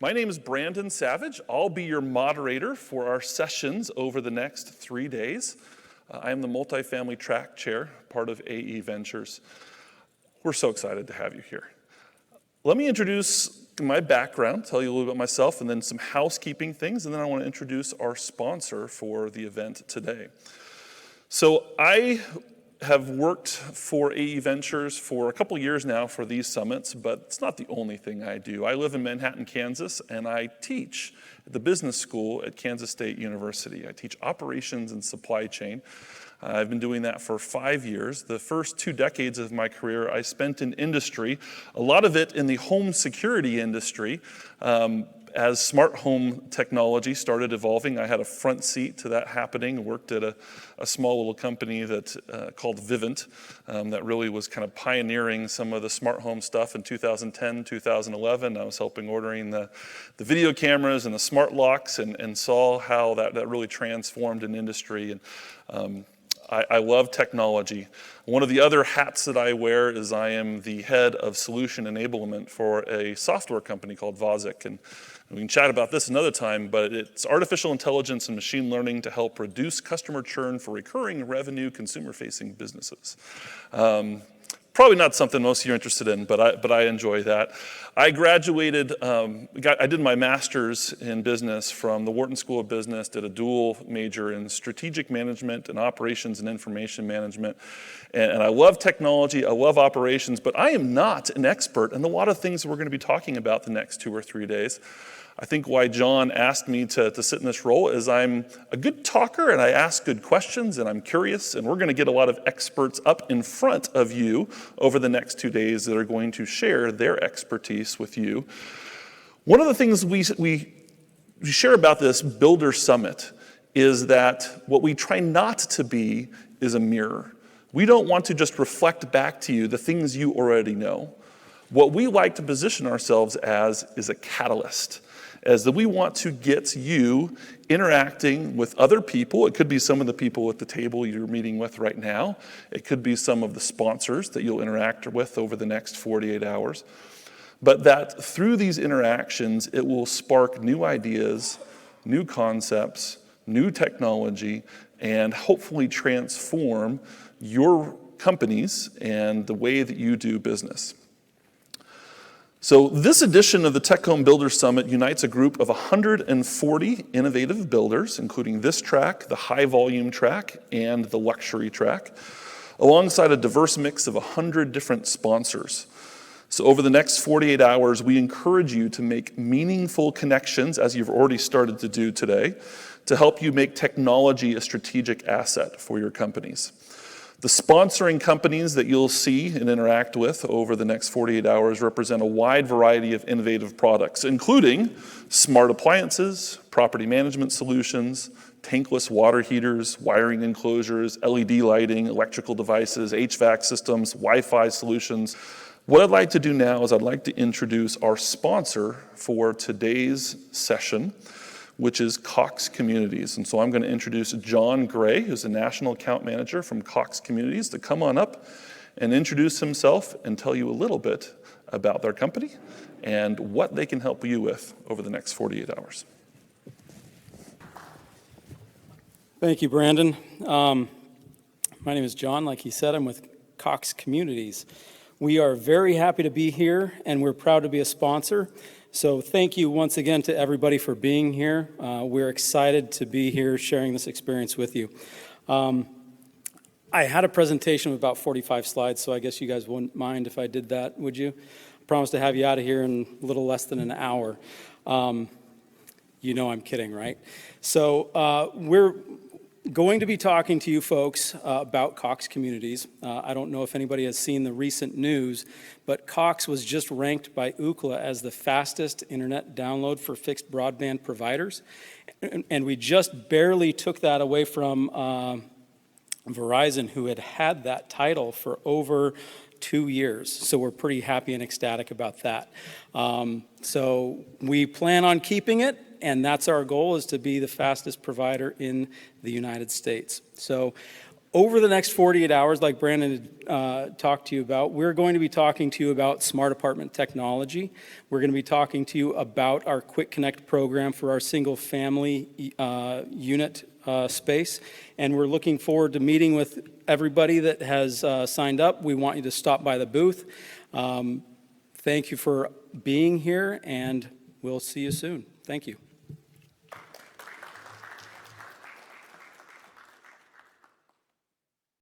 My name is Brandon Savage. I'll be your moderator for our sessions over the next 3 days. I am the Multifamily Track Chair, part of AE Ventures. We're so excited to have you here. Let me introduce my background, tell you a little bit about myself, and then some housekeeping things, and then I want to introduce our sponsor for the event today. So I have worked for AE Ventures for a couple years now for these summits, but it's not the only thing I do. I live in Manhattan, Kansas, and I teach at the business school at Kansas State University. I teach operations and supply chain. I've been doing that for 5 years. The first 2 decades of my career I spent in industry, a lot of it in the home security industry. As smart home technology started evolving, I had a front seat to that happening. Worked at a small little company that called Vivint that really was kind of pioneering some of the smart home stuff in 2010, 2011. I was helping ordering the video cameras and the smart locks and saw how that really transformed an industry. And I love technology. One of the other hats that I wear is I am the head of solution enablement for a software company called Vozic. And we can chat about this another time, but it's artificial intelligence and machine learning to help reduce customer churn for recurring revenue consumer-facing businesses. Probably not something most of you are interested in, but I enjoy that. I graduated, I did my master's in business from the Wharton School of Business, did a dual major in strategic management and operations and information management. And I love technology, I love operations, but I am not an expert in a lot of things that we're going to be talking about the next 2 or 3 days. I think why John asked me to sit in this role is I'm a good talker and I ask good questions and I'm curious, and we're going to get a lot of experts up in front of you over the next 2 days that are going to share their expertise with you. One of the things we share about this Builder Summit is that what we try not to be is a mirror. We don't want to just reflect back to you the things you already know. What we like to position ourselves as is a catalyst. As that we want to get you interacting with other people. It could be some of the people at the table you're meeting with right now. It could be some of the sponsors that you'll interact with over the next 48 hours. But that through these interactions, it will spark new ideas, new concepts, new technology, and hopefully transform your companies and the way that you do business. So this edition of the Tech Home Builder Summit unites a group of 140 innovative builders, including this track, the high volume track, and the luxury track, alongside a diverse mix of 100 different sponsors. So over the next 48 hours, we encourage you to make meaningful connections, as you've already started to do today, to help you make technology a strategic asset for your companies. The sponsoring companies that you'll see and interact with over the next 48 hours represent a wide variety of innovative products, including smart appliances, property management solutions, tankless water heaters, wiring enclosures, LED lighting, electrical devices, HVAC systems, Wi-Fi solutions. What I'd like to do now is I'd like to introduce our sponsor for today's session, which is Cox Communities. And so I'm going to introduce John Gray, who's a national account manager from Cox Communities, to come on up and introduce himself and tell you a little bit about their company and what they can help you with over the next 48 hours. Thank you, Brandon. My name is John. Like he said, I'm with Cox Communities. We are very happy to be here, and we're proud to be a sponsor. So thank you once again to everybody for being here. We're excited to be here sharing this experience with you. I had a presentation of about 45 slides, so I guess you guys wouldn't mind if I did that, would you? I promise to have you out of here in a little less than an hour. You know I'm kidding, right? So we're going to be talking to you folks about Cox Communities. I don't know if anybody has seen the recent news, but Cox was just ranked by Ookla as the fastest internet download for fixed broadband providers. And we just barely took that away from Verizon, who had that title for over 2 years. So we're pretty happy and ecstatic about that. So we plan on keeping it. And that's our goal, is to be the fastest provider in the United States. So Over the next 48 hours, like Brandon talked to you about, we're going to be talking to you about smart apartment technology. We're going to be talking to you about our Quick Connect program for our single-family unit space. And we're looking forward to meeting with everybody that has signed up. We want you to stop by the booth. Thank you for being here, and we'll see you soon. Thank you.